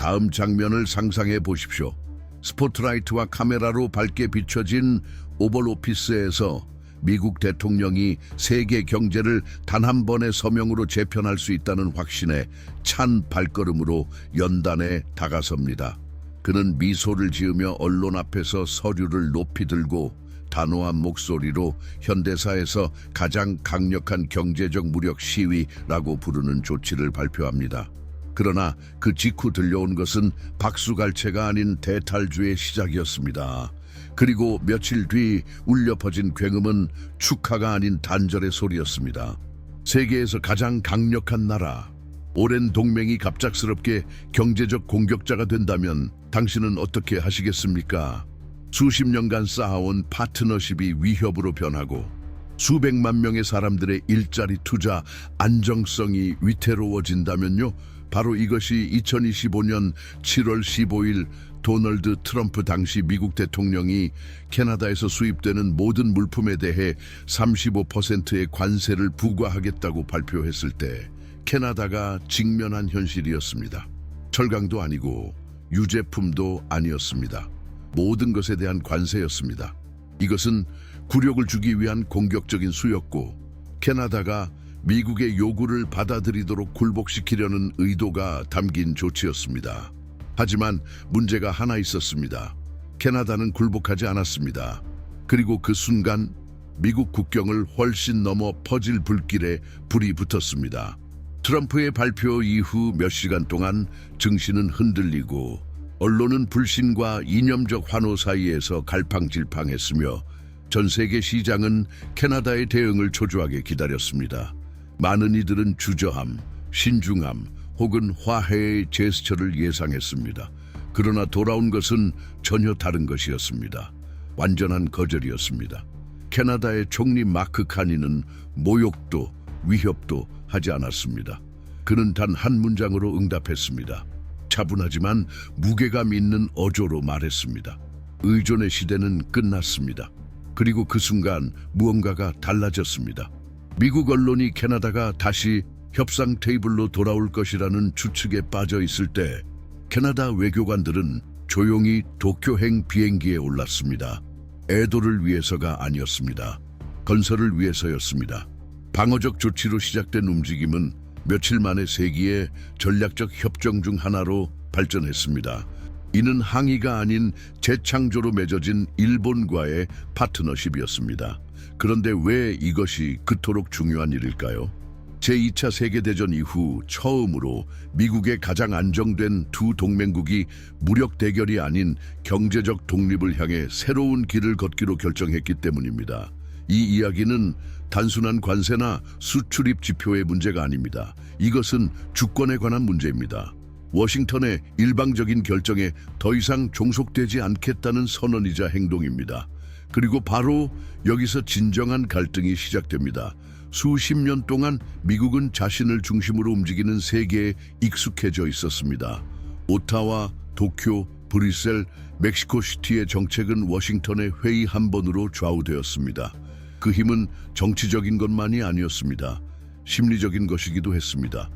다음 장면을 상상해 보십시오. 스포트라이트와 카메라로 밝게 비춰진 오벌 오피스에서 미국 대통령이 세계 경제를 단 한 번의 서명으로 재편할 수 있다는 확신에 찬 발걸음으로 연단에 다가섭니다. 그는 미소를 지으며 언론 앞에서 서류를 높이 들고 단호한 목소리로 현대사에서 가장 강력한 경제적 무력 시위라고 부르는 조치를 발표합니다. 그러나 그 직후 들려온 것은 박수갈채가 아닌 대탈주의 시작이었습니다. 그리고 며칠 뒤 울려 퍼진 굉음은 축하가 아닌 단절의 소리였습니다. 세계에서 가장 강력한 나라, 오랜 동맹이 갑작스럽게 경제적 공격자가 된다면 당신은 어떻게 하시겠습니까? 수십 년간 쌓아온 파트너십이 위협으로 변하고 수백만 명의 사람들의 일자리 투자 안정성이 위태로워진다면요? 바로 이것이 2025년 7월 15일 도널드 트럼프 당시 미국 대통령이 캐나다에서 수입되는 모든 물품에 대해 35%의 관세를 부과하겠다고 발표했을 때 캐나다가 직면한 현실이었습니다. 철강도 아니고 유제품도 아니었습니다. 모든 것에 대한 관세였습니다. 이것은 굴욕을 주기 위한 공격적인 수였고 캐나다가 미국의 요구를 받아들이도록 굴복시키려는 의도가 담긴 조치였습니다. 하지만 문제가 하나 있었습니다. 캐나다는 굴복하지 않았습니다. 그리고 그 순간 미국 국경을 훨씬 넘어 퍼질 불길에 불이 붙었습니다. 트럼프의 발표 이후 몇 시간 동안 증시는 흔들리고 언론은 불신과 이념적 환호 사이에서 갈팡질팡했으며 전 세계 시장은 캐나다의 대응을 초조하게 기다렸습니다. 많은 이들은 주저함, 신중함 혹은 화해의 제스처를 예상했습니다. 그러나 돌아온 것은 전혀 다른 것이었습니다. 완전한 거절이었습니다. 캐나다의 총리 마크 카니는 모욕도 위협도 하지 않았습니다. 그는 단 한 문장으로 응답했습니다. 차분하지만 무게감 있는 어조로 말했습니다. 의존의 시대는 끝났습니다. 그리고 그 순간 무언가가 달라졌습니다. 미국 언론이 캐나다가 다시 협상 테이블로 돌아올 것이라는 추측에 빠져 있을 때 캐나다 외교관들은 조용히 도쿄행 비행기에 올랐습니다. 애도를 위해서가 아니었습니다. 건설을 위해서였습니다. 방어적 조치로 시작된 움직임은 며칠 만에 세기의 전략적 협정 중 하나로 발전했습니다. 이는 항의가 아닌 재창조로 맺어진 일본과의 파트너십이었습니다. 그런데 왜 이것이 그토록 중요한 일일까요? 제2차 세계대전 이후 처음으로 미국의 가장 안정된 두 동맹국이 무력 대결이 아닌 경제적 독립을 향해 새로운 길을 걷기로 결정했기 때문입니다. 이 이야기는 단순한 관세나 수출입 지표의 문제가 아닙니다. 이것은 주권에 관한 문제입니다. 워싱턴의 일방적인 결정에 더 이상 종속되지 않겠다는 선언이자 행동입니다. 그리고 바로 여기서 진정한 갈등이 시작됩니다. 수십 년 동안 미국은 자신을 중심으로 움직이는 세계에 익숙해져 있었습니다. 오타와, 도쿄, 브뤼셀, 멕시코시티의 정책은 워싱턴의 회의 한 번으로 좌우되었습니다. 그 힘은 정치적인 것만이 아니었습니다. 심리적인 것이기도 했습니다.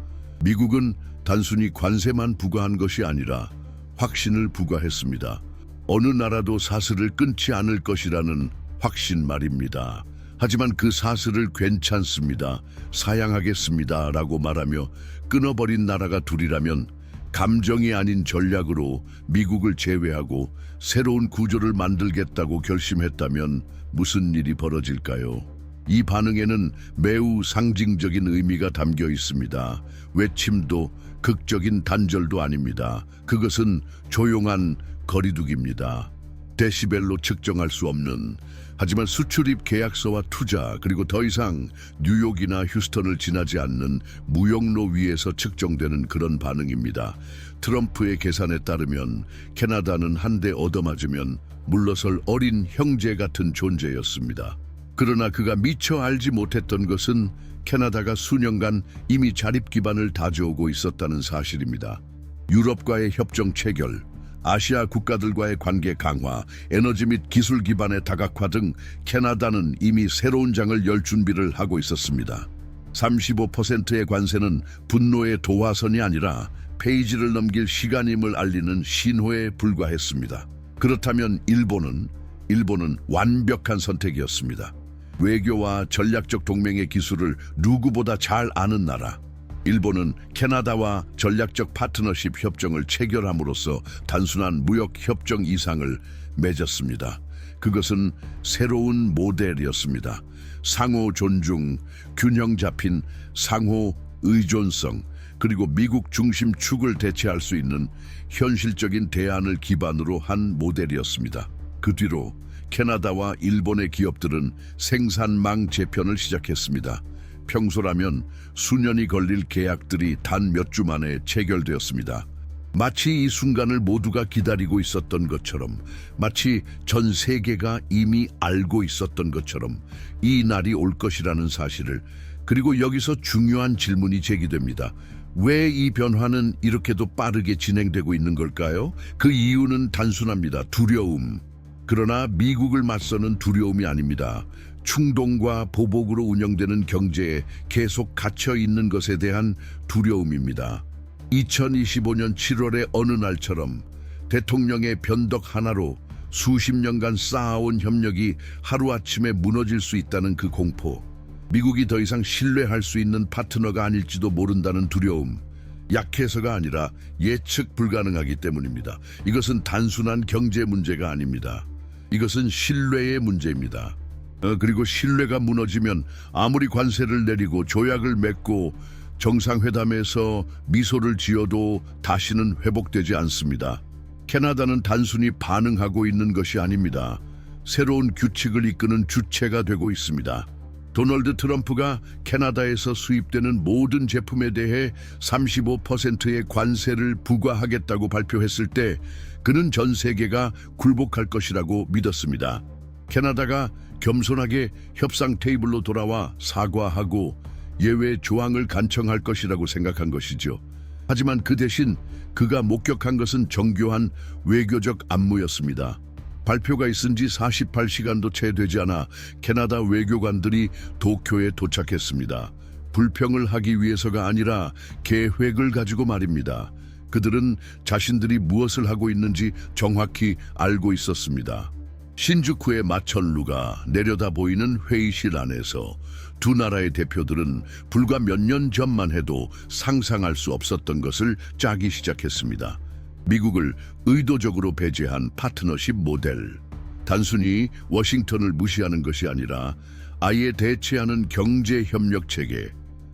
미국은 단순히 관세만 부과한 것이 아니라 확신을 부과했습니다. 어느 나라도 사슬을 끊지 않을 것이라는 확신 말입니다. 하지만 그 사슬을 괜찮습니다, 사양하겠습니다 라고 말하며 끊어버린 나라가 둘이라면 감정이 아닌 전략으로 미국을 제외하고 새로운 구조를 만들겠다고 결심했다면 무슨 일이 벌어질까요? 이 반응에는 매우 상징적인 의미가 담겨 있습니다. 외침도 극적인 단절도 아닙니다. 그것은 조용한 거리두기입니다. 데시벨로 측정할 수 없는, 하지만 수출입 계약서와 투자, 그리고 더 이상 뉴욕이나 휴스턴을 지나지 않는 무역로 위에서 측정되는 그런 반응입니다. 트럼프의 계산에 따르면 캐나다는 한 대 얻어맞으면 물러설 어린 형제 같은 존재였습니다. 그러나 그가 미처 알지 못했던 것은 캐나다가 수년간 이미 자립 기반을 다져오고 있었다는 사실입니다. 유럽과의 협정 체결, 아시아 국가들과의 관계 강화, 에너지 및 기술 기반의 다각화 등 캐나다는 이미 새로운 장을 열 준비를 하고 있었습니다. 35%의 관세는 분노의 도화선이 아니라 페이지를 넘길 시간임을 알리는 신호에 불과했습니다. 그렇다면 일본은 완벽한 선택이었습니다. 외교와 전략적 동맹의 기술을 누구보다 잘 아는 나라. 일본은 캐나다와 전략적 파트너십 협정을 체결함으로써 단순한 무역 협정 이상을 맺었습니다. 그것은 새로운 모델이었습니다. 상호 존중, 균형 잡힌 상호 의존성, 그리고 미국 중심 축을 대체할 수 있는 현실적인 대안을 기반으로 한 모델이었습니다. 그 뒤로 캐나다와 일본의 기업들은 생산망 재편을 시작했습니다. 평소라면 수년이 걸릴 계약들이 단 몇 주 만에 체결되었습니다. 마치 이 순간을 모두가 기다리고 있었던 것처럼, 마치 전 세계가 이미 알고 있었던 것처럼 이 날이 올 것이라는 사실을, 그리고 여기서 중요한 질문이 제기됩니다. 왜 이 변화는 이렇게도 빠르게 진행되고 있는 걸까요? 그 이유는 단순합니다. 두려움. 그러나 미국을 맞서는 두려움이 아닙니다. 충동과 보복으로 운영되는 경제에 계속 갇혀 있는 것에 대한 두려움입니다. 2025년 7월의 어느 날처럼 대통령의 변덕 하나로 수십 년간 쌓아온 협력이 하루아침에 무너질 수 있다는 그 공포. 미국이 더 이상 신뢰할 수 있는 파트너가 아닐지도 모른다는 두려움. 약해서가 아니라 예측 불가능하기 때문입니다. 이것은 단순한 경제 문제가 아닙니다. 이것은 신뢰의 문제입니다. 그리고 신뢰가 무너지면 아무리 관세를 내리고 조약을 맺고 정상회담에서 미소를 지어도 다시는 회복되지 않습니다. 캐나다는 단순히 반응하고 있는 것이 아닙니다. 새로운 규칙을 이끄는 주체가 되고 있습니다. 도널드 트럼프가 캐나다에서 수입되는 모든 제품에 대해 35%의 관세를 부과하겠다고 발표했을 때 그는 전 세계가 굴복할 것이라고 믿었습니다. 캐나다가 겸손하게 협상 테이블로 돌아와 사과하고 예외 조항을 간청할 것이라고 생각한 것이죠. 하지만 그 대신 그가 목격한 것은 정교한 외교적 안무였습니다. 발표가 있은 지 48시간도 채 되지 않아 캐나다 외교관들이 도쿄에 도착했습니다. 불평을 하기 위해서가 아니라 계획을 가지고 말입니다. 그들은 자신들이 무엇을 하고 있는지 정확히 알고 있었습니다. 신주쿠의 마천루가 내려다 보이는 회의실 안에서 두 나라의 대표들은 불과 몇 년 전만 해도 상상할 수 없었던 것을 짜기 시작했습니다. 미국을 의도적으로 배제한 파트너십 모델. 단순히 워싱턴을 무시하는 것이 아니라 아예 대체하는 경제협력 체계.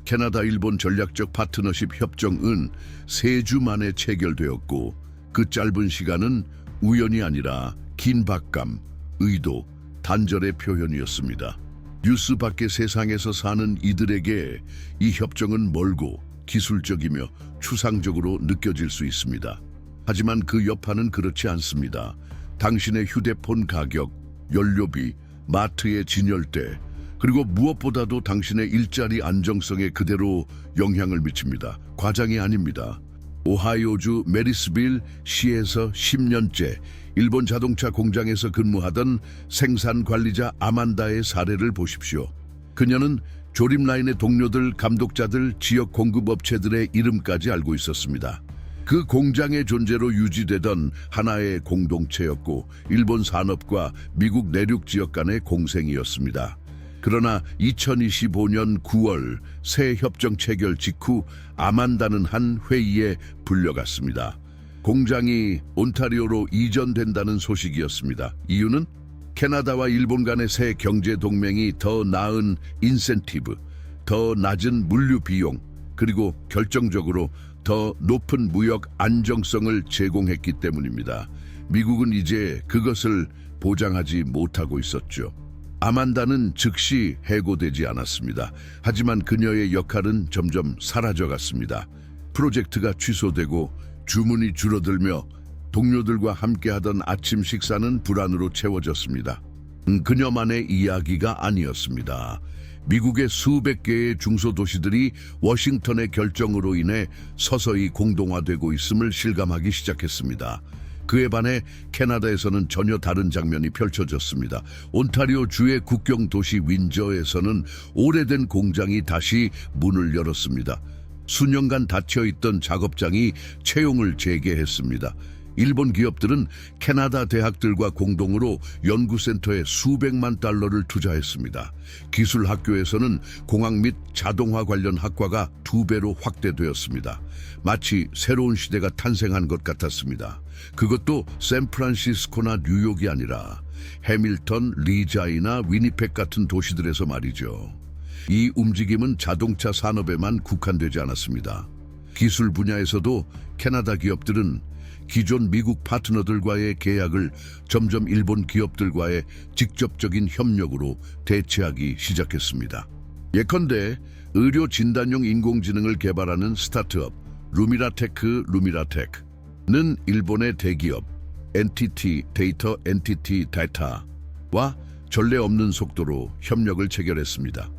캐나다 일본 전략적 파트너십 협정은 3주 만에 체결되었고 그 짧은 시간은 우연이 아니라 긴박감, 의도, 단절의 표현이었습니다. 뉴스 밖의 세상에서 사는 이들에게 이 협정은 멀고 기술적이며 추상적으로 느껴질 수 있습니다. 하지만 그 여파는 그렇지 않습니다. 당신의 휴대폰 가격, 연료비, 마트의 진열대, 그리고 무엇보다도 당신의 일자리 안정성에 그대로 영향을 미칩니다. 과장이 아닙니다. 오하이오주 메리스빌 시에서 10년째 일본 자동차 공장에서 근무하던 생산 관리자 아만다의 사례를 보십시오. 그녀는 조립 라인의 동료들, 감독자들, 지역 공급업체들의 이름까지 알고 있었습니다. 그 공장의 존재로 유지되던 하나의 공동체였고 일본 산업과 미국 내륙 지역 간의 공생이었습니다. 그러나 2025년 9월 새 협정 체결 직후 아만다는 한 회의에 불려갔습니다. 공장이 온타리오로 이전된다는 소식이었습니다. 이유는 캐나다와 일본 간의 새 경제 동맹이 더 나은 인센티브, 더 낮은 물류 비용, 그리고 결정적으로 더 높은 무역 안정성을 제공했기 때문입니다. 미국은 이제 그것을 보장하지 못하고 있었죠. 아만다는 즉시 해고되지 않았습니다. 하지만 그녀의 역할은 점점 사라져갔습니다. 프로젝트가 취소되고 주문이 줄어들며 동료들과 함께하던 아침 식사는 불안으로 채워졌습니다. 그녀만의 이야기가 아니었습니다. 미국의 수백 개의 중소도시들이 워싱턴의 결정으로 인해 서서히 공동화되고 있음을 실감하기 시작했습니다. 그에 반해 캐나다에서는 전혀 다른 장면이 펼쳐졌습니다. 온타리오 주의 국경 도시 윈저에서는 오래된 공장이 다시 문을 열었습니다. 수년간 닫혀있던 작업장이 채용을 재개했습니다. 일본 기업들은 캐나다 대학들과 공동으로 연구센터에 수백만 달러를 투자했습니다. 기술학교에서는 공학 및 자동화 관련 학과가 2배로 확대되었습니다. 마치 새로운 시대가 탄생한 것 같았습니다. 그것도 샌프란시스코나 뉴욕이 아니라 해밀턴, 리자이나 위니펙 같은 도시들에서 말이죠. 이 움직임은 자동차 산업에만 국한되지 않았습니다. 기술 분야에서도 캐나다 기업들은 기존 미국 파트너들과의 계약을 점점 일본 기업들과의 직접적인 협력으로 대체하기 시작했습니다. 예컨대 의료 진단용 인공지능을 개발하는 스타트업 루미라테크는 일본의 대기업 NTT 데이터 NTT 데이터와 전례 없는 속도로 협력을 체결했습니다.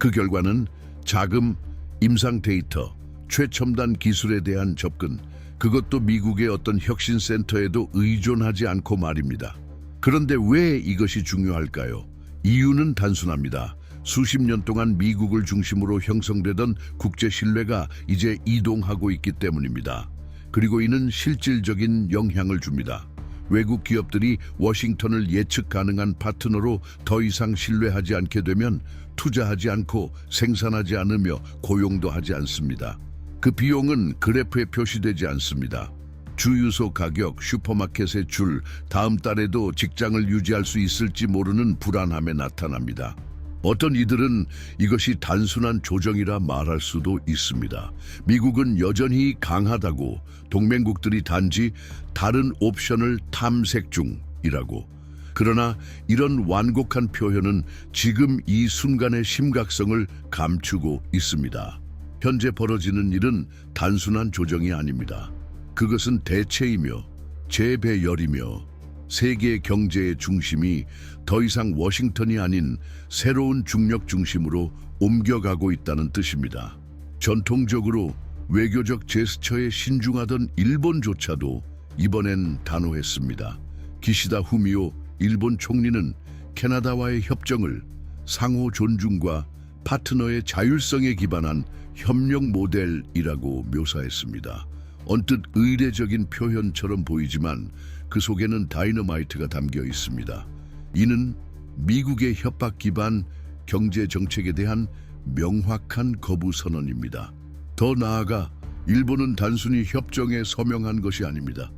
그 결과는 자금, 임상 데이터, 최첨단 기술에 대한 접근, 그것도 미국의 어떤 혁신센터에도 의존하지 않고 말입니다. 그런데 왜 이것이 중요할까요? 이유는 단순합니다. 수십 년 동안 미국을 중심으로 형성되던 국제 신뢰가 이제 이동하고 있기 때문입니다. 그리고 이는 실질적인 영향을 줍니다. 외국 기업들이 워싱턴을 예측 가능한 파트너로 더 이상 신뢰하지 않게 되면 투자하지 않고 생산하지 않으며 고용도 하지 않습니다. 그 비용은 그래프에 표시되지 않습니다. 주유소 가격, 슈퍼마켓의 줄, 다음 달에도 직장을 유지할 수 있을지 모르는 불안함에 나타납니다. 어떤 이들은 이것이 단순한 조정이라 말할 수도 있습니다. 미국은 여전히 강하다고, 동맹국들이 단지 다른 옵션을 탐색 중이라고. 그러나 이런 완곡한 표현은 지금 이 순간의 심각성을 감추고 있습니다. 현재 벌어지는 일은 단순한 조정이 아닙니다. 그것은 대체이며 재배열이며 세계 경제의 중심이 더 이상 워싱턴이 아닌 새로운 중력 중심으로 옮겨가고 있다는 뜻입니다. 전통적으로 외교적 제스처에 신중하던 일본조차도 이번엔 단호했습니다. 기시다 후미오 일본 총리는 캐나다와의 협정을 상호 존중과 파트너의 자율성에 기반한 협력 모델이라고 묘사했습니다. 언뜻 의례적인 표현처럼 보이지만 그 속에는 다이너마이트가 담겨 있습니다. 이는 미국의 협박 기반 경제 정책에 대한 명확한 거부 선언입니다. 더 나아가 일본은 단순히 협정에 서명한 것이 아닙니다.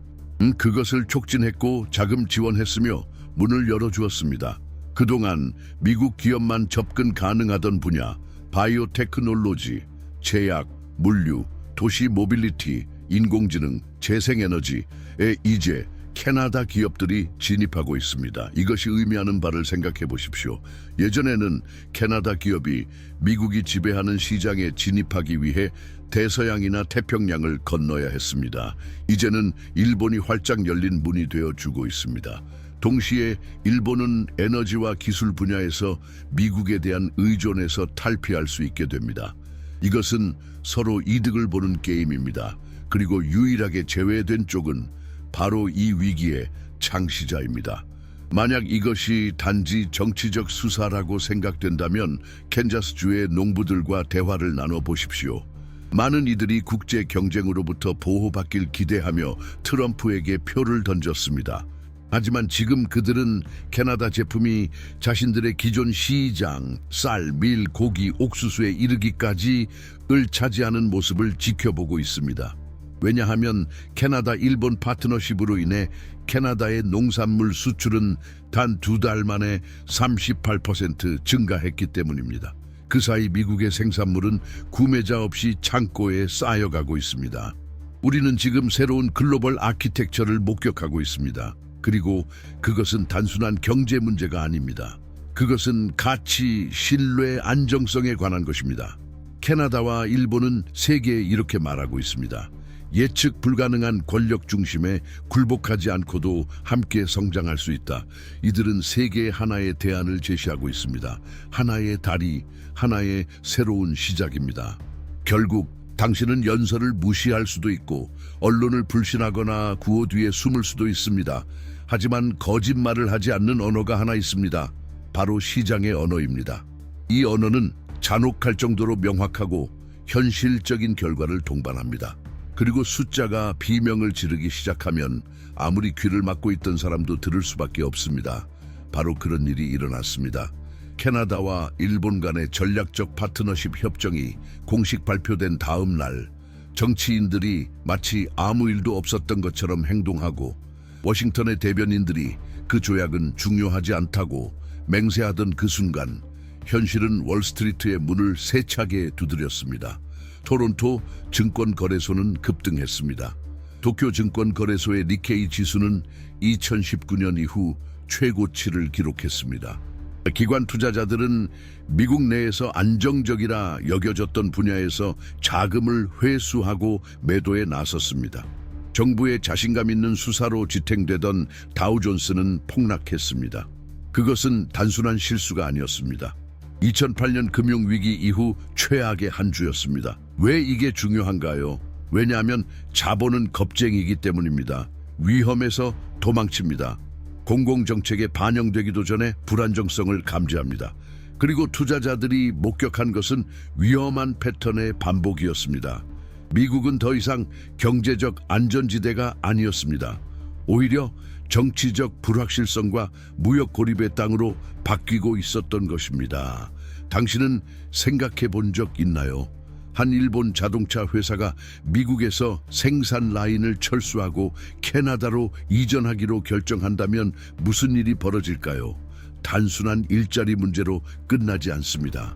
그것을 촉진했고 자금 지원했으며 문을 열어주었습니다. 그동안 미국 기업만 접근 가능하던 분야, 바이오테크놀로지, 제약, 물류, 도시 모빌리티, 인공지능, 재생에너지에 이제 캐나다 기업들이 진입하고 있습니다. 이것이 의미하는 바를 생각해 보십시오. 예전에는 캐나다 기업이 미국이 지배하는 시장에 진입하기 위해 대서양이나 태평양을 건너야 했습니다. 이제는 일본이 활짝 열린 문이 되어주고 있습니다. 동시에 일본은 에너지와 기술 분야에서 미국에 대한 의존에서 탈피할 수 있게 됩니다. 이것은 서로 이득을 보는 게임입니다. 그리고 유일하게 제외된 쪽은 바로 이 위기의 창시자입니다. 만약 이것이 단지 정치적 수사라고 생각된다면 캔자스주의 농부들과 대화를 나눠 보십시오. 많은 이들이 국제 경쟁으로부터 보호받길 기대하며 트럼프에게 표를 던졌습니다. 하지만 지금 그들은 캐나다 제품이 자신들의 기존 시장, 쌀, 밀, 고기, 옥수수에 이르기까지를 차지하는 모습을 지켜보고 있습니다. 왜냐하면 캐나다 일본 파트너십으로 인해 캐나다의 농산물 수출은 단 2달 만에 38% 증가했기 때문입니다. 그 사이 미국의 생산물은 구매자 없이 창고에 쌓여가고 있습니다. 우리는 지금 새로운 글로벌 아키텍처를 목격하고 있습니다. 그리고 그것은 단순한 경제 문제가 아닙니다. 그것은 가치, 신뢰, 안정성에 관한 것입니다. 캐나다와 일본은 세계에 이렇게 말하고 있습니다. 예측 불가능한 권력 중심에 굴복하지 않고도 함께 성장할 수 있다. 이들은 세계의 하나의 대안을 제시하고 있습니다. 하나의 다리, 하나의 새로운 시작입니다. 결국 당신은 연설을 무시할 수도 있고 언론을 불신하거나 구호 뒤에 숨을 수도 있습니다. 하지만 거짓말을 하지 않는 언어가 하나 있습니다. 바로 시장의 언어입니다. 이 언어는 잔혹할 정도로 명확하고 현실적인 결과를 동반합니다. 그리고 숫자가 비명을 지르기 시작하면 아무리 귀를 막고 있던 사람도 들을 수밖에 없습니다. 바로 그런 일이 일어났습니다. 캐나다와 일본 간의 전략적 파트너십 협정이 공식 발표된 다음 날, 정치인들이 마치 아무 일도 없었던 것처럼 행동하고 워싱턴의 대변인들이 그 조약은 중요하지 않다고 맹세하던 그 순간 현실은 월스트리트의 문을 세차게 두드렸습니다. 토론토 증권거래소는 급등했습니다. 도쿄 증권거래소의 니케이 지수는 2019년 이후 최고치를 기록했습니다. 기관 투자자들은 미국 내에서 안정적이라 여겨졌던 분야에서 자금을 회수하고 매도에 나섰습니다. 정부의 자신감 있는 수사로 지탱되던 다우존스는 폭락했습니다. 그것은 단순한 실수가 아니었습니다. 2008년 금융위기 이후 최악의 한 주였습니다. 왜 이게 중요한가요? 왜냐하면 자본은 겁쟁이기 때문입니다. 위험에서 도망칩니다. 공공정책에 반영되기도 전에 불안정성을 감지합니다. 그리고 투자자들이 목격한 것은 위험한 패턴의 반복이었습니다. 미국은 더 이상 경제적 안전지대가 아니었습니다. 오히려 정치적 불확실성과 무역 고립의 땅으로 바뀌고 있었던 것입니다. 당신은 생각해 본 적 있나요? 한 일본 자동차 회사가 미국에서 생산 라인을 철수하고 캐나다로 이전하기로 결정한다면 무슨 일이 벌어질까요? 단순한 일자리 문제로 끝나지 않습니다.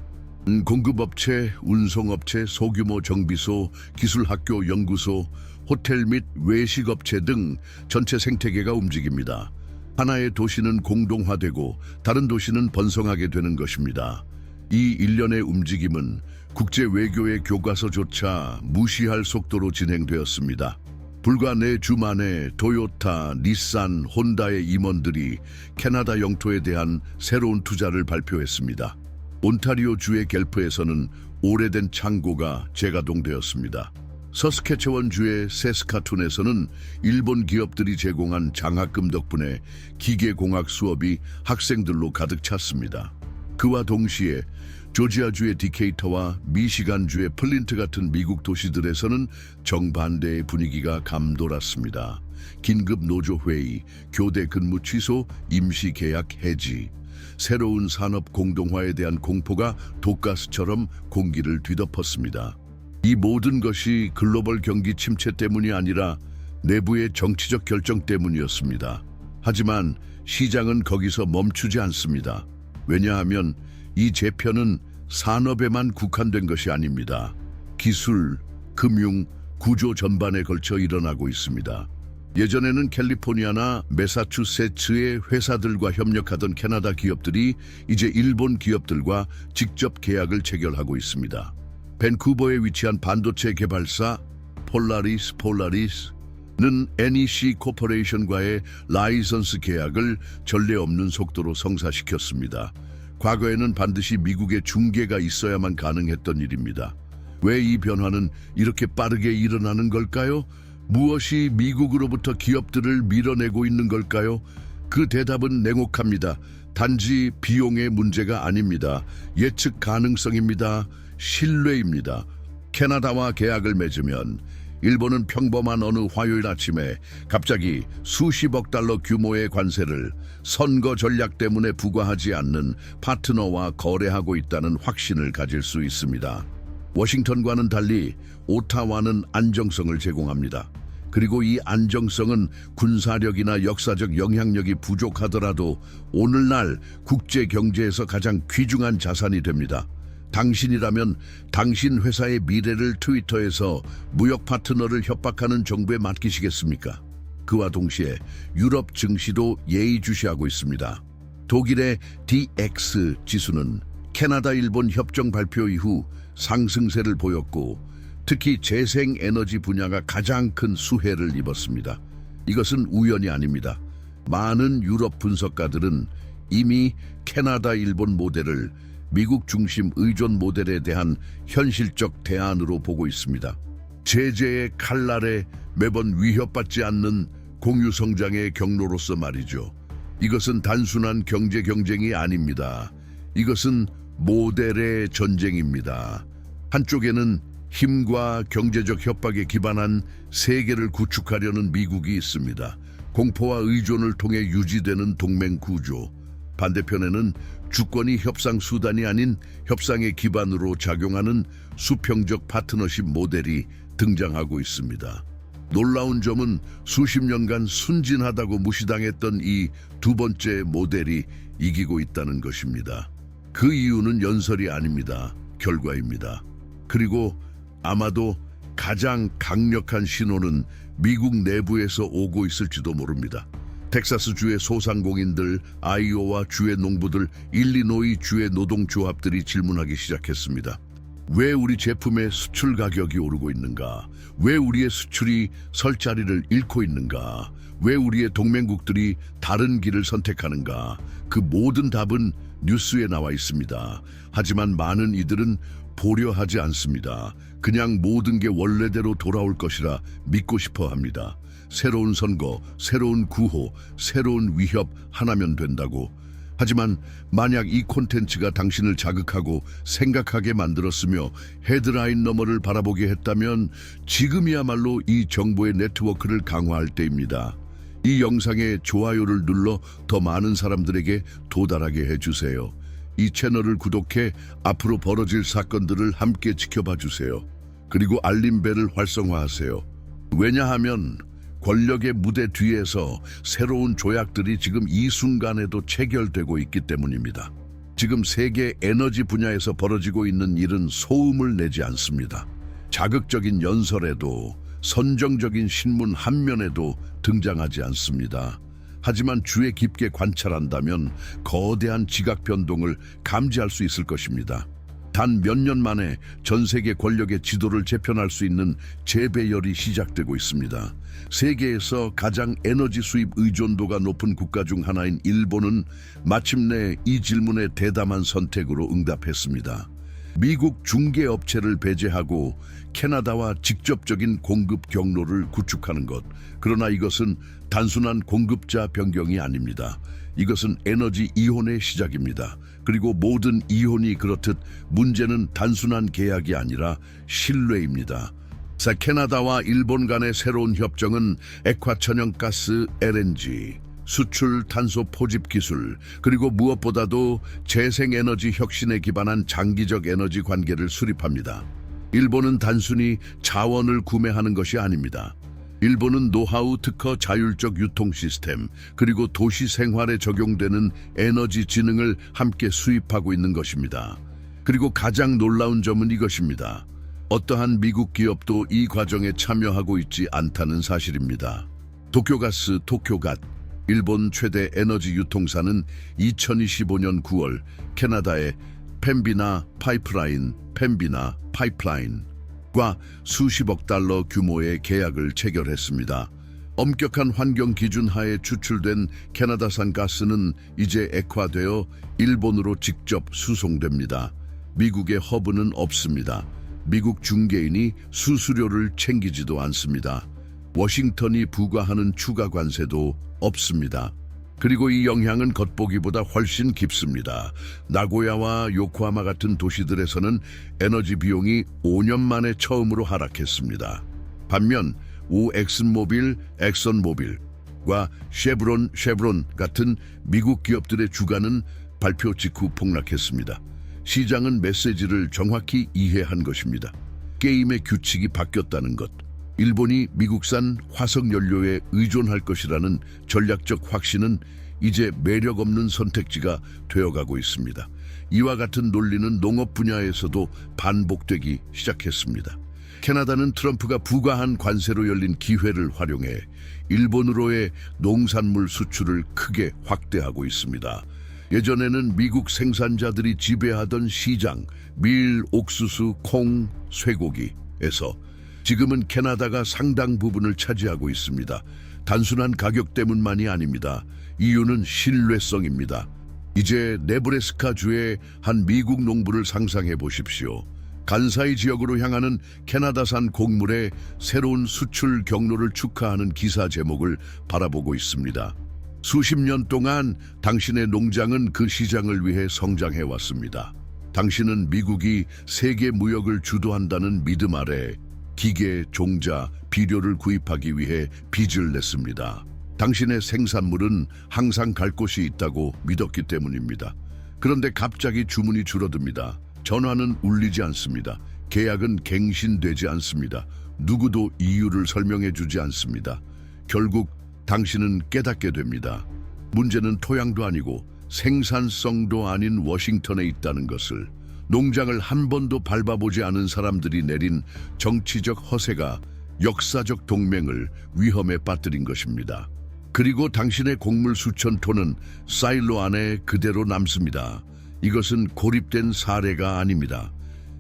공급업체, 운송업체, 소규모 정비소, 기술학교, 연구소, 호텔 및 외식업체 등 전체 생태계가 움직입니다. 하나의 도시는 공동화되고 다른 도시는 번성하게 되는 것입니다. 이 일련의 움직임은 국제 외교의 교과서조차 무시할 속도로 진행되었습니다. 불과 4주 만에 토요타, 닛산, 혼다의 임원들이 캐나다 영토에 대한 새로운 투자를 발표했습니다. 온타리오주의 갤프에서는 오래된 창고가 재가동되었습니다. 서스케처원주의 세스카툰에서는 일본 기업들이 제공한 장학금 덕분에 기계공학 수업이 학생들로 가득 찼습니다. 그와 동시에 조지아주의 디케이터와 미시간주의 플린트 같은 미국 도시들에서는 정반대의 분위기가 감돌았습니다. 긴급 노조회의, 교대 근무 취소, 임시계약 해지, 새로운 산업 공동화에 대한 공포가 독가스처럼 공기를 뒤덮었습니다. 이 모든 것이 글로벌 경기 침체 때문이 아니라 내부의 정치적 결정 때문이었습니다. 하지만 시장은 거기서 멈추지 않습니다. 왜냐하면 이 재편은 산업에만 국한된 것이 아닙니다. 기술, 금융, 구조 전반에 걸쳐 일어나고 있습니다. 예전에는 캘리포니아나 매사추세츠의 회사들과 협력하던 캐나다 기업들이 이제 일본 기업들과 직접 계약을 체결하고 있습니다. 밴쿠버에 위치한 반도체 개발사 폴라리스는 NEC 코퍼레이션과의 라이선스 계약을 전례 없는 속도로 성사시켰습니다. 과거에는 반드시 미국의 중개가 있어야만 가능했던 일입니다. 왜 이 변화는 이렇게 빠르게 일어나는 걸까요? 무엇이 미국으로부터 기업들을 밀어내고 있는 걸까요? 그 대답은 냉혹합니다. 단지 비용의 문제가 아닙니다. 예측 가능성입니다. 신뢰입니다. 캐나다와 계약을 맺으면 일본은 평범한 어느 화요일 아침에 갑자기 수십억 달러 규모의 관세를 선거 전략 때문에 부과하지 않는 파트너와 거래하고 있다는 확신을 가질 수 있습니다. 워싱턴과는 달리 오타와는 안정성을 제공합니다. 그리고 이 안정성은 군사력이나 역사적 영향력이 부족하더라도 오늘날 국제 경제에서 가장 귀중한 자산이 됩니다. 당신이라면 당신 회사의 미래를 트위터에서 무역 파트너를 협박하는 정부에 맡기시겠습니까? 그와 동시에 유럽 증시도 예의주시하고 있습니다. 독일의 DX 지수는 캐나다 일본 협정 발표 이후 상승세를 보였고 특히 재생에너지 분야가 가장 큰 수혜를 입었습니다. 이것은 우연이 아닙니다. 많은 유럽 분석가들은 이미 캐나다 일본 모델을 미국 중심 의존 모델에 대한 현실적 대안으로 보고 있습니다. 제재의 칼날에 매번 위협받지 않는 공유 성장의 경로로서 말이죠. 이것은 단순한 경제 경쟁이 아닙니다. 이것은 모델의 전쟁입니다. 한쪽에는 힘과 경제적 협박에 기반한 세계를 구축하려는 미국이 있습니다. 공포와 의존을 통해 유지되는 동맹 구조. 반대편에는 주권이 협상 수단이 아닌 협상의 기반으로 작용하는 수평적 파트너십 모델이 등장하고 있습니다. 놀라운 점은 수십 년간 순진하다고 무시당했던 이 두 번째 모델이 이기고 있다는 것입니다. 그 이유는 연설이 아닙니다. 결과입니다. 그리고 아마도 가장 강력한 신호는 미국 내부에서 오고 있을지도 모릅니다. 텍사스주의 소상공인들, 아이오와 주의 농부들, 일리노이 주의 노동조합들이 질문하기 시작했습니다. 왜 우리 제품의 수출 가격이 오르고 있는가? 왜 우리의 수출이 설 자리를 잃고 있는가? 왜 우리의 동맹국들이 다른 길을 선택하는가? 그 모든 답은 뉴스에 나와 있습니다. 하지만 많은 이들은 보려 하지 않습니다. 그냥 모든 게 원래대로 돌아올 것이라 믿고 싶어 합니다. 새로운 선거, 새로운 구호, 새로운 위협 하나면 된다고. 하지만 만약 이 콘텐츠가 당신을 자극하고 생각하게 만들었으며 헤드라인 너머를 바라보게 했다면 지금이야말로 이 정보의 네트워크를 강화할 때입니다. 이 영상에 좋아요를 눌러 더 많은 사람들에게 도달하게 해주세요. 이 채널을 구독해 앞으로 벌어질 사건들을 함께 지켜봐 주세요. 그리고 알림벨을 활성화하세요. 왜냐하면 권력의 무대 뒤에서 새로운 조약들이 지금 이 순간에도 체결되고 있기 때문입니다. 지금 세계 에너지 분야에서 벌어지고 있는 일은 소음을 내지 않습니다. 자극적인 연설에도 선정적인 신문 한 면에도 등장하지 않습니다. 하지만 주의 깊게 관찰한다면 거대한 지각 변동을 감지할 수 있을 것입니다. 단 몇 년 만에 전 세계 권력의 지도를 재편할 수 있는 재배열이 시작되고 있습니다. 세계에서 가장 에너지 수입 의존도가 높은 국가 중 하나인 일본은 마침내 이 질문에 대담한 선택으로 응답했습니다. 미국 중개업체를 배제하고 캐나다와 직접적인 공급 경로를 구축하는 것. 그러나 이것은 단순한 공급자 변경이 아닙니다. 이것은 에너지 이혼의 시작입니다. 그리고 모든 이혼이 그렇듯 문제는 단순한 계약이 아니라 신뢰입니다. 캐나다와 일본 간의 새로운 협정은 액화 천연가스 LNG, 수출 탄소 포집 기술, 그리고 무엇보다도 재생에너지 혁신에 기반한 장기적 에너지 관계를 수립합니다. 일본은 단순히 자원을 구매하는 것이 아닙니다. 일본은 노하우, 특허, 자율적 유통 시스템, 그리고 도시 생활에 적용되는 에너지 지능을 함께 수입하고 있는 것입니다. 그리고 가장 놀라운 점은 이것입니다. 어떠한 미국 기업도 이 과정에 참여하고 있지 않다는 사실입니다. 도쿄가스, 도쿄갓, 일본 최대 에너지 유통사는 2025년 9월 캐나다의 펜비나 파이프라인과 수십억 달러 규모의 계약을 체결했습니다. 엄격한 환경 기준 하에 추출된 캐나다산 가스는 이제 액화되어 일본으로 직접 수송됩니다. 미국의 허브는 없습니다. 미국 중개인이 수수료를 챙기지도 않습니다. 워싱턴이 부과하는 추가 관세도 없습니다. 그리고 이 영향은 겉보기보다 훨씬 깊습니다. 나고야와 요코하마 같은 도시들에서는 에너지 비용이 5년 만에 처음으로 하락했습니다. 반면 엑슨모빌과 쉐브론 같은 미국 기업들의 주가는 발표 직후 폭락했습니다. 시장은 메시지를 정확히 이해한 것입니다. 게임의 규칙이 바뀌었다는 것. 일본이 미국산 화석연료에 의존할 것이라는 전략적 확신은 이제 매력 없는 선택지가 되어가고 있습니다. 이와 같은 논리는 농업 분야에서도 반복되기 시작했습니다. 캐나다는 트럼프가 부과한 관세로 열린 기회를 활용해 일본으로의 농산물 수출을 크게 확대하고 있습니다. 예전에는 미국 생산자들이 지배하던 시장, 밀, 옥수수, 콩, 쇠고기에서 지금은 캐나다가 상당 부분을 차지하고 있습니다. 단순한 가격 때문만이 아닙니다. 이유는 신뢰성입니다. 이제 네브래스카주의 한 미국 농부를 상상해 보십시오. 간사이 지역으로 향하는 캐나다산 곡물의 새로운 수출 경로를 축하하는 기사 제목을 바라보고 있습니다. 수십 년 동안 당신의 농장은 그 시장을 위해 성장해 왔습니다. 당신은 미국이 세계 무역을 주도한다는 믿음 아래 기계, 종자, 비료를 구입하기 위해 빚을 냈습니다. 당신의 생산물은 항상 갈 곳이 있다고 믿었기 때문입니다. 그런데 갑자기 주문이 줄어듭니다. 전화는 울리지 않습니다. 계약은 갱신되지 않습니다. 누구도 이유를 설명해 주지 않습니다. 결국 당신은 깨닫게 됩니다. 문제는 토양도 아니고 생산성도 아닌 워싱턴에 있다는 것을. 농장을 한 번도 밟아보지 않은 사람들이 내린 정치적 허세가 역사적 동맹을 위험에 빠뜨린 것입니다. 그리고 당신의 곡물 수천 톤은 사일로 안에 그대로 남습니다. 이것은 고립된 사례가 아닙니다.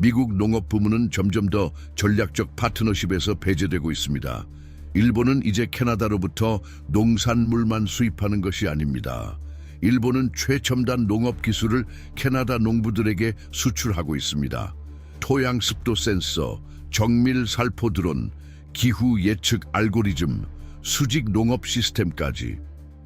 미국 농업부문은 점점 더 전략적 파트너십에서 배제되고 있습니다. 일본은 이제 캐나다로부터 농산물만 수입하는 것이 아닙니다. 일본은 최첨단 농업 기술을 캐나다 농부들에게 수출하고 있습니다. 토양 습도 센서, 정밀 살포 드론, 기후 예측 알고리즘, 수직 농업 시스템까지.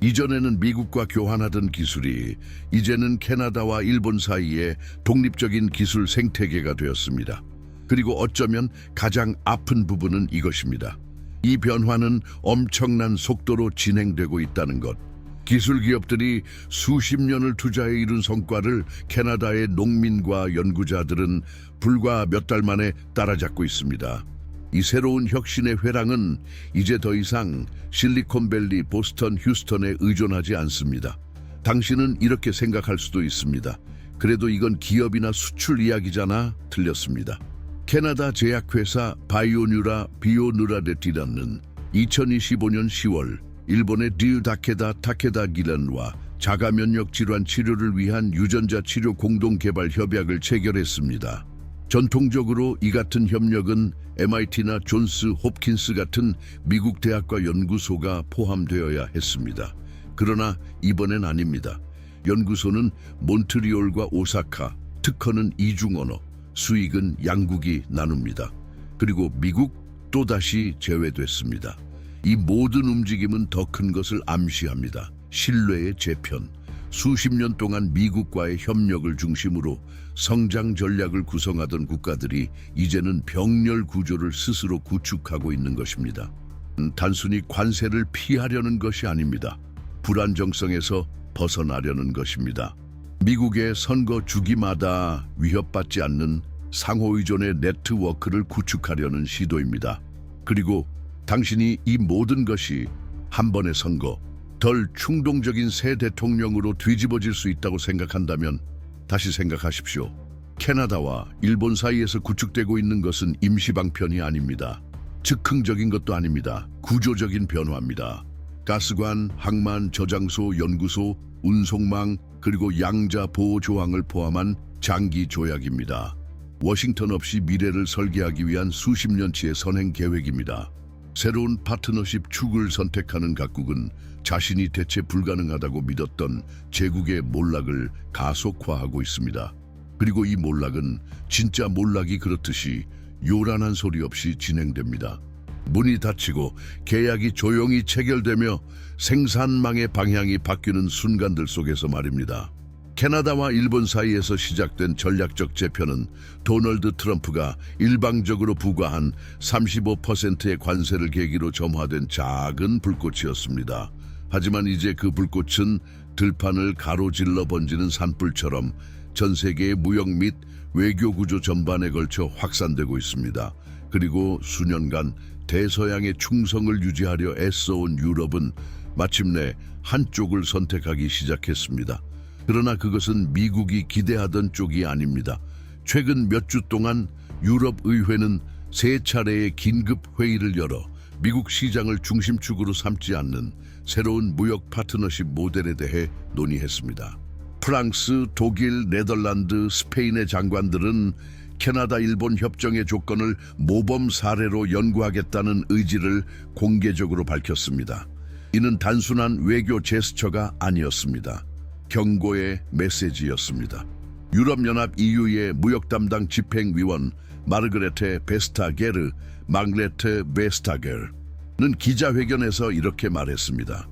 이전에는 미국과 교환하던 기술이 이제는 캐나다와 일본 사이에 독립적인 기술 생태계가 되었습니다. 그리고 어쩌면 가장 아픈 부분은 이것입니다. 이 변화는 엄청난 속도로 진행되고 있다는 것. 기술 기업들이 수십 년을 투자해 이룬 성과를 캐나다의 농민과 연구자들은 불과 몇 달 만에 따라잡고 있습니다. 이 새로운 혁신의 회랑은 이제 더 이상 실리콘밸리, 보스턴, 휴스턴에 의존하지 않습니다. 당신은 이렇게 생각할 수도 있습니다. 그래도 이건 기업이나 수출 이야기잖아. 틀렸습니다. 캐나다 제약회사 비오누라데티라는 2025년 10월 일본의 타케다 기란과 자가 면역 질환 치료를 위한 유전자 치료 공동 개발 협약을 체결했습니다. 전통적으로 이 같은 협력은 MIT나 존스 홉킨스 같은 미국 대학과 연구소가 포함되어야 했습니다. 그러나 이번엔 아닙니다. 연구소는 몬트리올과 오사카, 특허는 이중 언어, 수익은 양국이 나눕니다. 그리고 미국 또다시 제외됐습니다. 이 모든 움직임은 더 큰 것을 암시합니다. 신뢰의 재편. 수십 년 동안 미국과의 협력을 중심으로 성장 전략을 구성하던 국가들이 이제는 병렬 구조를 스스로 구축하고 있는 것입니다. 단순히 관세를 피하려는 것이 아닙니다. 불안정성에서 벗어나려는 것입니다. 미국의 선거 주기마다 위협받지 않는 상호의존의 네트워크를 구축하려는 시도입니다. 그리고 당신이 이 모든 것이 한 번의 선거, 덜 충동적인 새 대통령으로 뒤집어질 수 있다고 생각한다면 다시 생각하십시오. 캐나다와 일본 사이에서 구축되고 있는 것은 임시방편이 아닙니다. 즉흥적인 것도 아닙니다. 구조적인 변화입니다. 가스관, 항만, 저장소, 연구소, 운송망, 그리고 양자 보호 조항을 포함한 장기 조약입니다. 워싱턴 없이 미래를 설계하기 위한 수십 년치의 선행 계획입니다. 새로운 파트너십 축을 선택하는 각국은 자신이 대체 불가능하다고 믿었던 제국의 몰락을 가속화하고 있습니다. 그리고 이 몰락은 진짜 몰락이 그렇듯이 요란한 소리 없이 진행됩니다. 문이 닫히고 계약이 조용히 체결되며 생산망의 방향이 바뀌는 순간들 속에서 말입니다. 캐나다와 일본 사이에서 시작된 전략적 재편은 도널드 트럼프가 일방적으로 부과한 35%의 관세를 계기로 점화된 작은 불꽃이었습니다. 하지만 이제 그 불꽃은 들판을 가로질러 번지는 산불처럼 전 세계의 무역 및 외교 구조 전반에 걸쳐 확산되고 있습니다. 그리고 수년간 대서양의 충성을 유지하려 애써온 유럽은 마침내 한쪽을 선택하기 시작했습니다. 그러나 그것은 미국이 기대하던 쪽이 아닙니다. 최근 몇 주 동안 유럽 의회는 세 차례의 긴급 회의를 열어 미국 시장을 중심축으로 삼지 않는 새로운 무역 파트너십 모델에 대해 논의했습니다. 프랑스, 독일, 네덜란드, 스페인의 장관들은 캐나다, 일본 협정의 조건을 모범 사례로 연구하겠다는 의지를 공개적으로 밝혔습니다. 이는 단순한 외교 제스처가 아니었습니다. 경고의 메시지였습니다. 유럽연합 EU의 무역 담당 집행위원 마르그레테 베스타게르, 망레트 베스타게르는 기자회견에서 이렇게 말했습니다.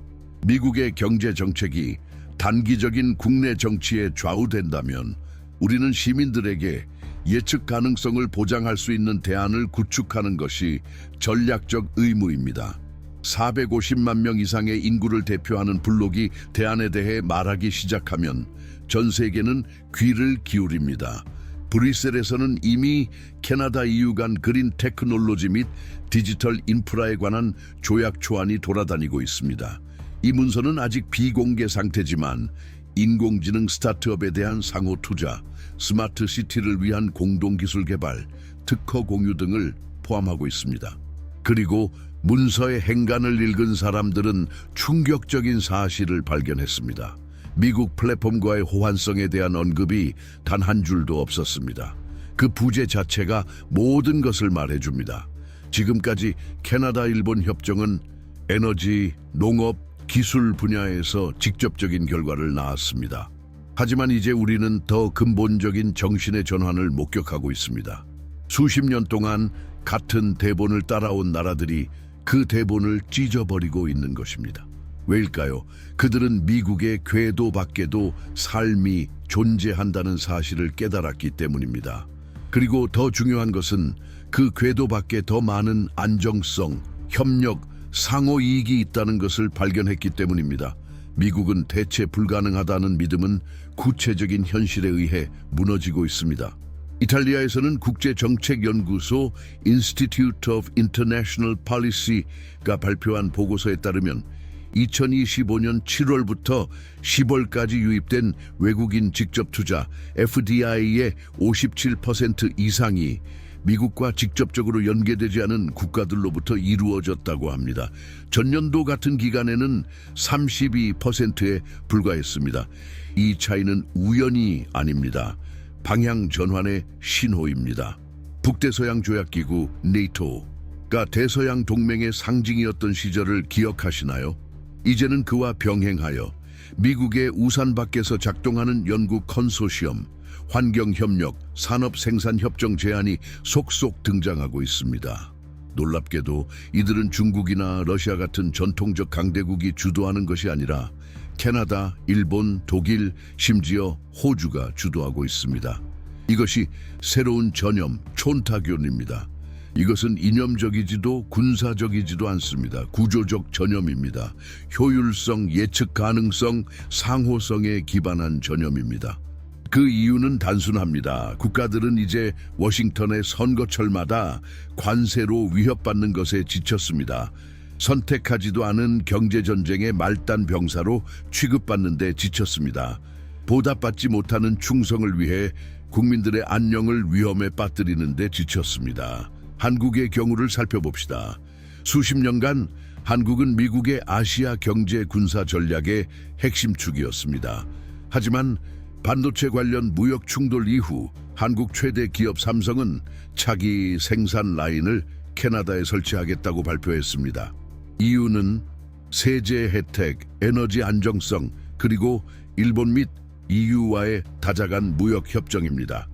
미국의 경제 정책이 단기적인 국내 정치에 좌우된다면 우리는 시민들에게 예측 가능성을 보장할 수 있는 대안을 구축하는 것이 전략적 의무입니다. 450만 명 이상의 인구를 대표하는 블록이 대안에 대해 말하기 시작하면 전 세계는 귀를 기울입니다. 브뤼셀에서는 이미 캐나다 EU 간 그린 테크놀로지 및 디지털 인프라에 관한 조약 초안이 돌아다니고 있습니다. 이 문서는 아직 비공개 상태지만 인공지능 스타트업에 대한 상호 투자, 스마트 시티를 위한 공동 기술 개발, 특허 공유 등을 포함하고 있습니다. 그리고 문서의 행간을 읽은 사람들은 충격적인 사실을 발견했습니다. 미국 플랫폼과의 호환성에 대한 언급이 단 한 줄도 없었습니다. 그 부재 자체가 모든 것을 말해줍니다. 지금까지 캐나다 일본 협정은 에너지, 농업, 기술 분야에서 직접적인 결과를 낳았습니다. 하지만 이제 우리는 더 근본적인 정신의 전환을 목격하고 있습니다. 수십 년 동안 같은 대본을 따라온 나라들이 그 대본을 찢어버리고 있는 것입니다. 왜일까요? 그들은 미국의 궤도 밖에도 삶이 존재한다는 사실을 깨달았기 때문입니다. 그리고 더 중요한 것은 그 궤도 밖에 더 많은 안정성, 협력, 상호 이익이 있다는 것을 발견했기 때문입니다. 미국은 대체 불가능하다는 믿음은 구체적인 현실에 의해 무너지고 있습니다. 이탈리아에서는 국제정책연구소 Institute of International Policy가 발표한 보고서에 따르면 2025년 7월부터 10월까지 유입된 외국인 직접 투자 FDI의 57% 이상이 미국과 직접적으로 연계되지 않은 국가들로부터 이루어졌다고 합니다. 전년도 같은 기간에는 32%에 불과했습니다. 이 차이는 우연이 아닙니다. 방향 전환의 신호입니다. 북대서양 조약기구 네이토가 대서양 동맹의 상징이었던 시절을 기억하시나요? 이제는 그와 병행하여 미국의 우산 밖에서 작동하는 연구 컨소시엄, 환경협력, 산업생산협정 제안이 속속 등장하고 있습니다. 놀랍게도 이들은 중국이나 러시아 같은 전통적 강대국이 주도하는 것이 아니라 캐나다, 일본, 독일, 심지어 호주가 주도하고 있습니다. 이것이 새로운 전염, 촌타교입니다. 이것은 이념적이지도 군사적이지도 않습니다. 구조적 전염입니다. 효율성, 예측 가능성, 상호성에 기반한 전염입니다. 그 이유는 단순합니다. 국가들은 이제 워싱턴의 선거철마다 관세로 위협받는 것에 지쳤습니다. 선택하지도 않은 경제전쟁의 말단 병사로 취급받는 데 지쳤습니다. 보답받지 못하는 충성을 위해 국민들의 안녕을 위험에 빠뜨리는 데 지쳤습니다. 한국의 경우를 살펴봅시다. 수십 년간 한국은 미국의 아시아 경제 군사 전략의 핵심 축이었습니다. 하지만 반도체 관련 무역 충돌 이후 한국 최대 기업 삼성은 차기 생산 라인을 캐나다에 설치하겠다고 발표했습니다. 이유는 세제 혜택, 에너지 안정성, 그리고 일본 및 EU와의 다자간 무역 협정입니다.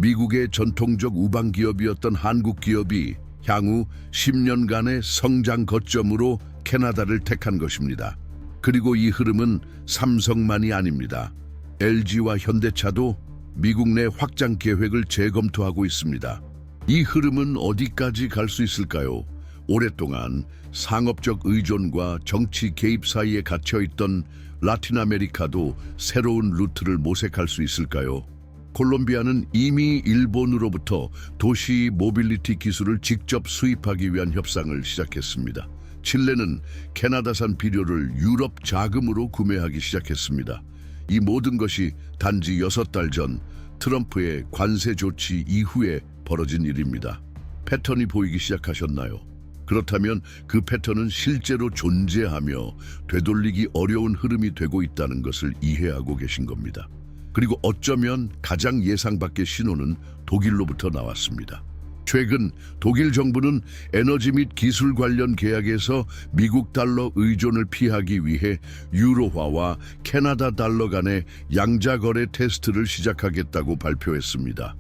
미국의 전통적 우방 기업이었던 한국 기업이 향후 10년간의 성장 거점으로 캐나다를 택한 것입니다. 그리고 이 흐름은 삼성만이 아닙니다. LG와 현대차도 미국 내 확장 계획을 재검토하고 있습니다. 이 흐름은 어디까지 갈 수 있을까요? 오랫동안 상업적 의존과 정치 개입 사이에 갇혀있던 라틴 아메리카도 새로운 루트를 모색할 수 있을까요? 콜롬비아는 이미 일본으로부터 도시 모빌리티 기술을 직접 수입하기 위한 협상을 시작했습니다. 칠레는 캐나다산 비료를 유럽 자금으로 구매하기 시작했습니다. 이 모든 것이 단지 6달 전 트럼프의 관세 조치 이후에 벌어진 일입니다. 패턴이 보이기 시작하셨나요? 그렇다면 그 패턴은 실제로 존재하며 되돌리기 어려운 흐름이 되고 있다는 것을 이해하고 계신 겁니다. 그리고 어쩌면 가장 예상 밖의 신호는 독일로부터 나왔습니다. 최근 독일 정부는 에너지 및 기술 관련 계약에서 미국 달러 의존을 피하기 위해 유로화와 캐나다 달러 간의 양자 거래 테스트를 시작하겠다고 발표했습니다.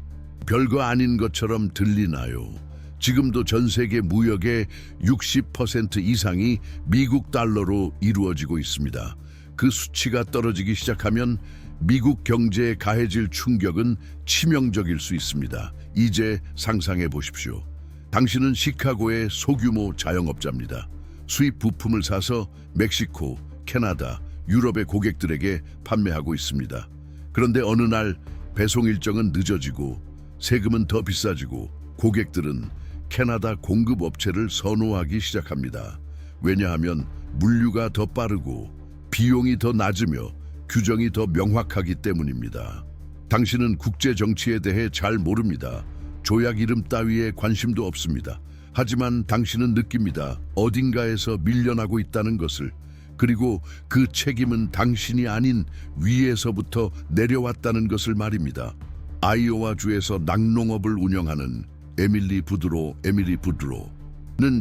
별거 아닌 것처럼 들리나요? 지금도 전 세계 무역의 60% 이상이 미국 달러로 이루어지고 있습니다. 그 수치가 떨어지기 시작하면 미국 경제에 가해질 충격은 치명적일 수 있습니다. 이제 상상해 보십시오. 당신은 시카고의 소규모 자영업자입니다. 수입 부품을 사서 멕시코, 캐나다, 유럽의 고객들에게 판매하고 있습니다. 그런데 어느 날 배송 일정은 늦어지고 세금은 더 비싸지고 고객들은 캐나다 공급 업체를 선호하기 시작합니다. 왜냐하면 물류가 더 빠르고 비용이 더 낮으며 규정이 더 명확하기 때문입니다. 당신은 국제 정치에 대해 잘 모릅니다. 조약 이름 따위에 관심도 없습니다. 하지만 당신은 느낍니다. 어딘가에서 밀려나고 있다는 것을. 그리고 그 책임은 당신이 아닌 위에서부터 내려왔다는 것을 말입니다. 아이오와주에서 낙농업을 운영하는 에밀리 부드로는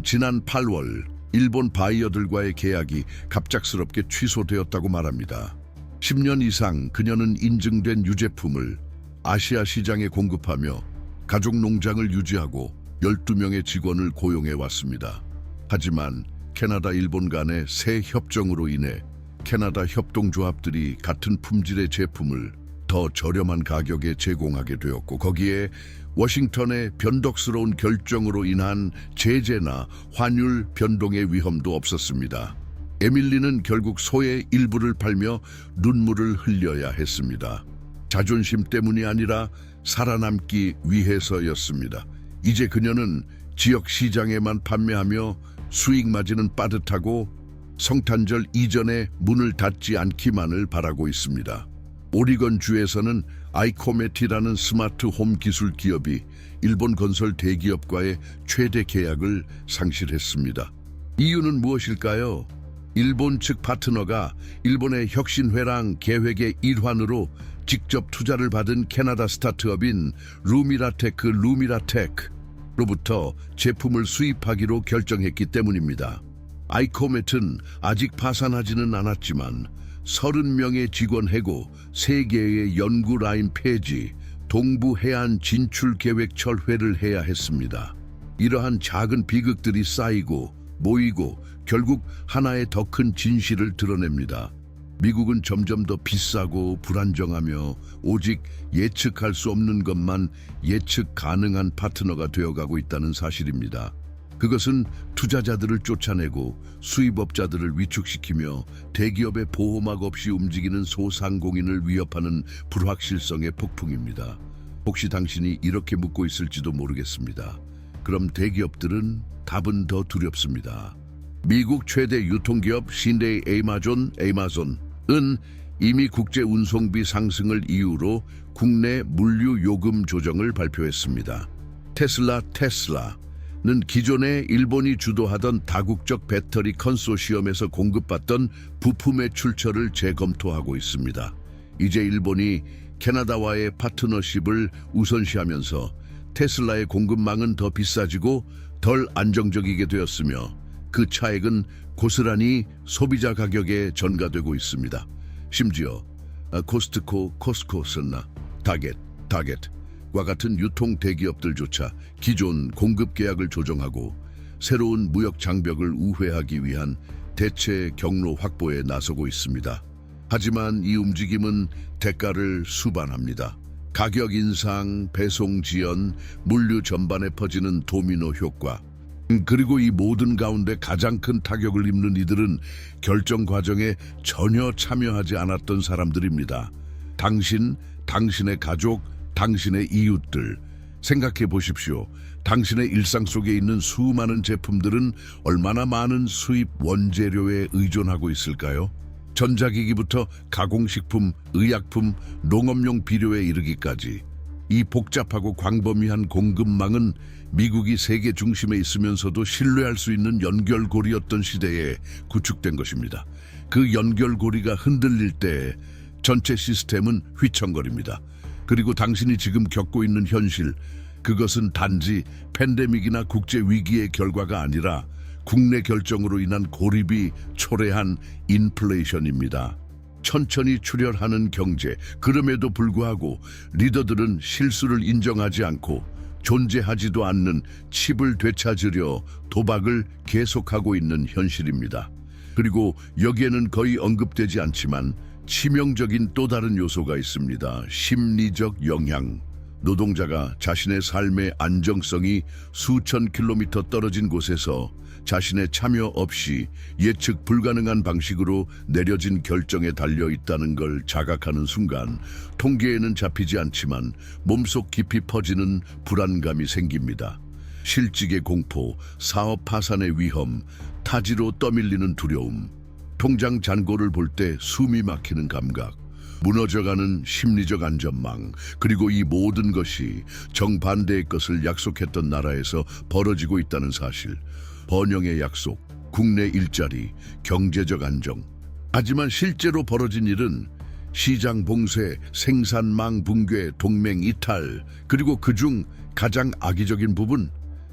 지난 8월 일본 바이어들과의 계약이 갑작스럽게 취소되었다고 말합니다. 10년 이상 그녀는 인증된 유제품을 아시아 시장에 공급하며 가족 농장을 유지하고 12명의 직원을 고용해 왔습니다. 하지만 캐나다 일본 간의 새 협정으로 인해 캐나다 협동조합들이 같은 품질의 제품을 더 저렴한 가격에 제공하게 되었고, 거기에 워싱턴의 변덕스러운 결정으로 인한 제재나 환율 변동의 위험도 없었습니다. 에밀리는 결국 소의 일부를 팔며 눈물을 흘려야 했습니다. 자존심 때문이 아니라 살아남기 위해서였습니다. 이제 그녀는 지역 시장에만 판매하며 수익 마진은 빠듯하고 성탄절 이전에 문을 닫지 않기만을 바라고 있습니다. 오리건 주에서는 아이코메티라는 스마트 홈 기술 기업이 일본 건설 대기업과의 최대 계약을 상실했습니다. 이유는 무엇일까요? 일본 측 파트너가 일본의 혁신회랑 계획의 일환으로 직접 투자를 받은 캐나다 스타트업인 루미라텍로부터 제품을 수입하기로 결정했기 때문입니다. 아이코메트는 아직 파산하지는 않았지만 30명의 직원 해고, 3개의 연구 라인 폐지, 동부 해안 진출 계획 철회를 해야 했습니다. 이러한 작은 비극들이 쌓이고 모이고 결국 하나의 더 큰 진실을 드러냅니다. 미국은 점점 더 비싸고 불안정하며 오직 예측할 수 없는 것만 예측 가능한 파트너가 되어가고 있다는 사실입니다. 그것은 투자자들을 쫓아내고 수입업자들을 위축시키며 대기업의 보호막 없이 움직이는 소상공인을 위협하는 불확실성의 폭풍입니다. 혹시 당신이 이렇게 묻고 있을지도 모르겠습니다. 그럼 대기업들은 답은 더 두렵습니다. 미국 최대 유통기업 신데이 에이마존은 이미 국제 운송비 상승을 이유로 국내 물류 요금 조정을 발표했습니다. 테슬라는 기존에 일본이 주도하던 다국적 배터리 컨소시엄에서 공급받던 부품의 출처를 재검토하고 있습니다. 이제 일본이 캐나다와의 파트너십을 우선시하면서 테슬라의 공급망은 더 비싸지고 덜 안정적이게 되었으며 그 차액은 고스란히 소비자 가격에 전가되고 있습니다. 심지어 코스코스나 타겟과 같은 유통 대기업들조차 기존 공급 계약을 조정하고 새로운 무역 장벽을 우회하기 위한 대체 경로 확보에 나서고 있습니다. 하지만 이 움직임은 대가를 수반합니다. 가격 인상, 배송 지연, 물류 전반에 퍼지는 도미노 효과. 그리고 이 모든 가운데 가장 큰 타격을 입는 이들은 결정 과정에 전혀 참여하지 않았던 사람들입니다. 당신, 당신의 가족, 당신의 이웃들. 생각해 보십시오. 당신의 일상 속에 있는 수많은 제품들은 얼마나 많은 수입 원재료에 의존하고 있을까요? 전자기기부터 가공식품, 의약품, 농업용 비료에 이르기까지 이 복잡하고 광범위한 공급망은 미국이 세계 중심에 있으면서도 신뢰할 수 있는 연결고리였던 시대에 구축된 것입니다. 그 연결고리가 흔들릴 때 전체 시스템은 휘청거립니다. 그리고 당신이 지금 겪고 있는 현실, 그것은 단지 팬데믹이나 국제위기의 결과가 아니라 국내 결정으로 인한 고립이 초래한 인플레이션입니다. 천천히 출혈하는 경제, 그럼에도 불구하고 리더들은 실수를 인정하지 않고 존재하지도 않는 칩을 되찾으려 도박을 계속하고 있는 현실입니다. 그리고 여기에는 거의 언급되지 않지만 치명적인 또 다른 요소가 있습니다. 심리적 영향. 노동자가 자신의 삶의 안정성이 수천 킬로미터 떨어진 곳에서 자신의 참여 없이 예측 불가능한 방식으로 내려진 결정에 달려 있다는 걸 자각하는 순간 통계에는 잡히지 않지만 몸속 깊이 퍼지는 불안감이 생깁니다. 실직의 공포, 사업 파산의 위험, 타지로 떠밀리는 두려움, 통장 잔고를 볼 때 숨이 막히는 감각, 무너져가는 심리적 안전망, 그리고 이 모든 것이 정반대의 것을 약속했던 나라에서 벌어지고 있다는 사실. 번영의 약속, 국내 일자리, 경제적 안정. 하지만 실제로 벌어진 일은 시장 봉쇄, 생산망 붕괴, 동맹 이탈, 그리고 그중 가장 악의적인 부분,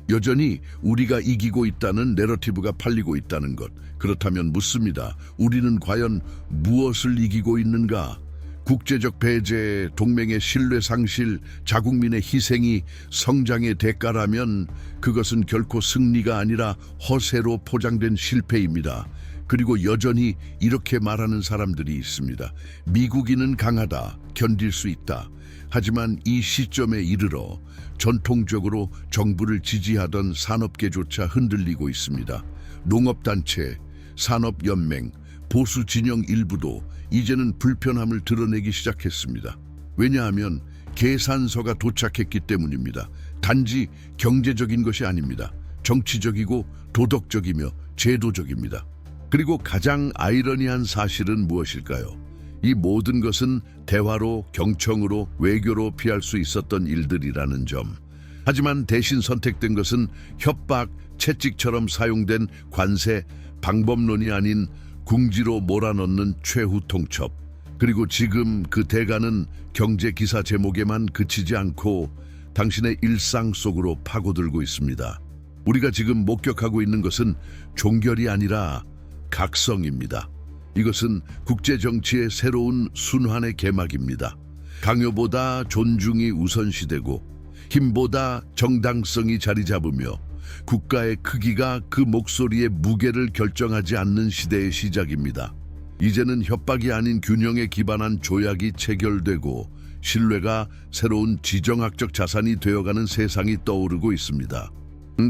여전히 우리가 이기고 있다는 내러티브가 팔리고 있다는 것. 그렇다면 묻습니다. 우리는 과연 무엇을 이기고 있는가? 국제적 배제, 동맹의 신뢰 상실, 자국민의 희생이 성장의 대가라면 그것은 결코 승리가 아니라 허세로 포장된 실패입니다. 그리고 여전히 이렇게 말하는 사람들이 있습니다. 미국인은 강하다, 견딜 수 있다. 하지만 이 시점에 이르러 전통적으로 정부를 지지하던 산업계조차 흔들리고 있습니다. 농업단체, 산업연맹, 보수 진영 일부도 이제는 불편함을 드러내기 시작했습니다. 왜냐하면 계산서가 도착했기 때문입니다. 단지 경제적인 것이 아닙니다. 정치적이고 도덕적이며 제도적입니다. 그리고 가장 아이러니한 사실은 무엇일까요? 이 모든 것은 대화로, 경청으로, 외교로 피할 수 있었던 일들이라는 점. 하지만 대신 선택된 것은 협박, 채찍처럼 사용된 관세, 방법론이 아닌 궁지로 몰아넣는 최후 통첩. 그리고 지금 그 대가는 경제 기사 제목에만 그치지 않고 당신의 일상 속으로 파고들고 있습니다. 우리가 지금 목격하고 있는 것은 종결이 아니라 각성입니다. 이것은 국제 정치의 새로운 순환의 개막입니다. 강요보다 존중이 우선시되고 힘보다 정당성이 자리 잡으며 국가의 크기가 그 목소리의 무게를 결정하지 않는 시대의 시작입니다. 이제는 협박이 아닌 균형에 기반한 조약이 체결되고 신뢰가 새로운 지정학적 자산이 되어가는 세상이 떠오르고 있습니다.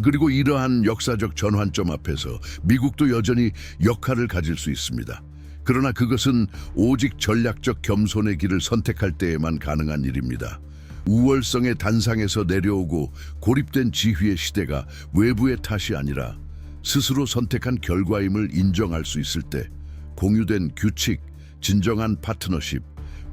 그리고 이러한 역사적 전환점 앞에서 미국도 여전히 역할을 가질 수 있습니다. 그러나 그것은 오직 전략적 겸손의 길을 선택할 때에만 가능한 일입니다. 우월성의 단상에서 내려오고 고립된 지휘의 시대가 외부의 탓이 아니라 스스로 선택한 결과임을 인정할 수 있을 때 공유된 규칙, 진정한 파트너십,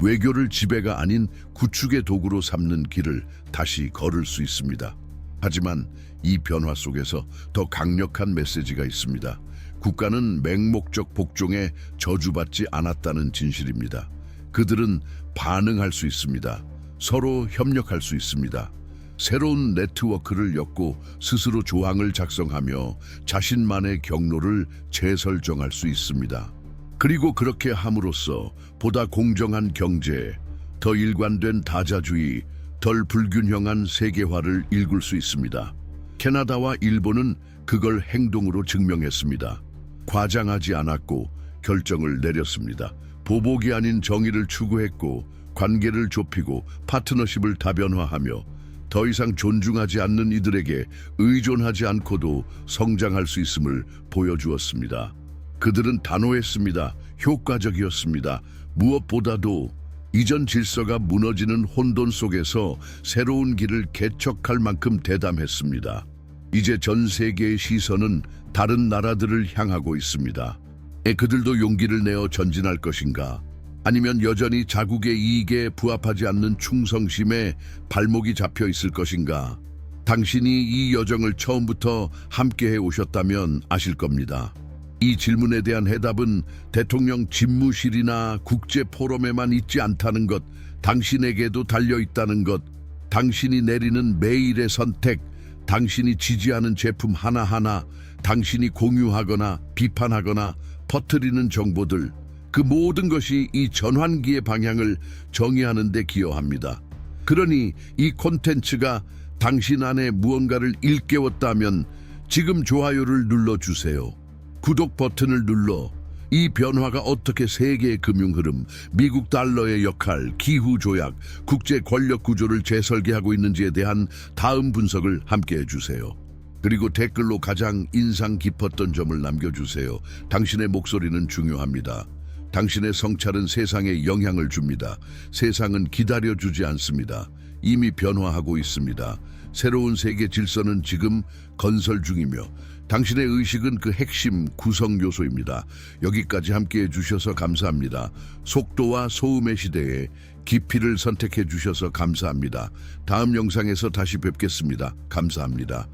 외교를 지배가 아닌 구축의 도구로 삼는 길을 다시 걸을 수 있습니다. 하지만 이 변화 속에서 더 강력한 메시지가 있습니다. 국가는 맹목적 복종에 저주받지 않았다는 진실입니다. 그들은 반응할 수 있습니다. 서로 협력할 수 있습니다. 새로운 네트워크를 엮고 스스로 조항을 작성하며 자신만의 경로를 재설정할 수 있습니다. 그리고 그렇게 함으로써 보다 공정한 경제, 더 일관된 다자주의, 덜 불균형한 세계화를 일굴 수 있습니다. 캐나다와 일본은 그걸 행동으로 증명했습니다. 과장하지 않았고 결정을 내렸습니다. 보복이 아닌 정의를 추구했고 관계를 좁히고 파트너십을 다변화하며 더 이상 존중하지 않는 이들에게 의존하지 않고도 성장할 수 있음을 보여주었습니다. 그들은 단호했습니다. 효과적이었습니다. 무엇보다도 이전 질서가 무너지는 혼돈 속에서 새로운 길을 개척할 만큼 대담했습니다. 이제 전 세계의 시선은 다른 나라들을 향하고 있습니다. 그들도 용기를 내어 전진할 것인가? 아니면 여전히 자국의 이익에 부합하지 않는 충성심에 발목이 잡혀 있을 것인가? 당신이 이 여정을 처음부터 함께해 오셨다면 아실 겁니다. 이 질문에 대한 해답은 대통령 집무실이나 국제 포럼에만 있지 않다는 것, 당신에게도 달려 있다는 것, 당신이 내리는 매일의 선택, 당신이 지지하는 제품 하나하나, 당신이 공유하거나 비판하거나 퍼뜨리는 정보들, 그 모든 것이 이 전환기의 방향을 정의하는 데 기여합니다. 그러니 이 콘텐츠가 당신 안에 무언가를 일깨웠다면 지금 좋아요를 눌러주세요. 구독 버튼을 눌러 이 변화가 어떻게 세계의 금융 흐름, 미국 달러의 역할, 기후 조약, 국제 권력 구조를 재설계하고 있는지에 대한 다음 분석을 함께 해주세요. 그리고 댓글로 가장 인상 깊었던 점을 남겨주세요. 당신의 목소리는 중요합니다. 당신의 성찰은 세상에 영향을 줍니다. 세상은 기다려주지 않습니다. 이미 변화하고 있습니다. 새로운 세계 질서는 지금 건설 중이며 당신의 의식은 그 핵심 구성 요소입니다. 여기까지 함께해 주셔서 감사합니다. 속도와 소음의 시대에 깊이를 선택해 주셔서 감사합니다. 다음 영상에서 다시 뵙겠습니다. 감사합니다.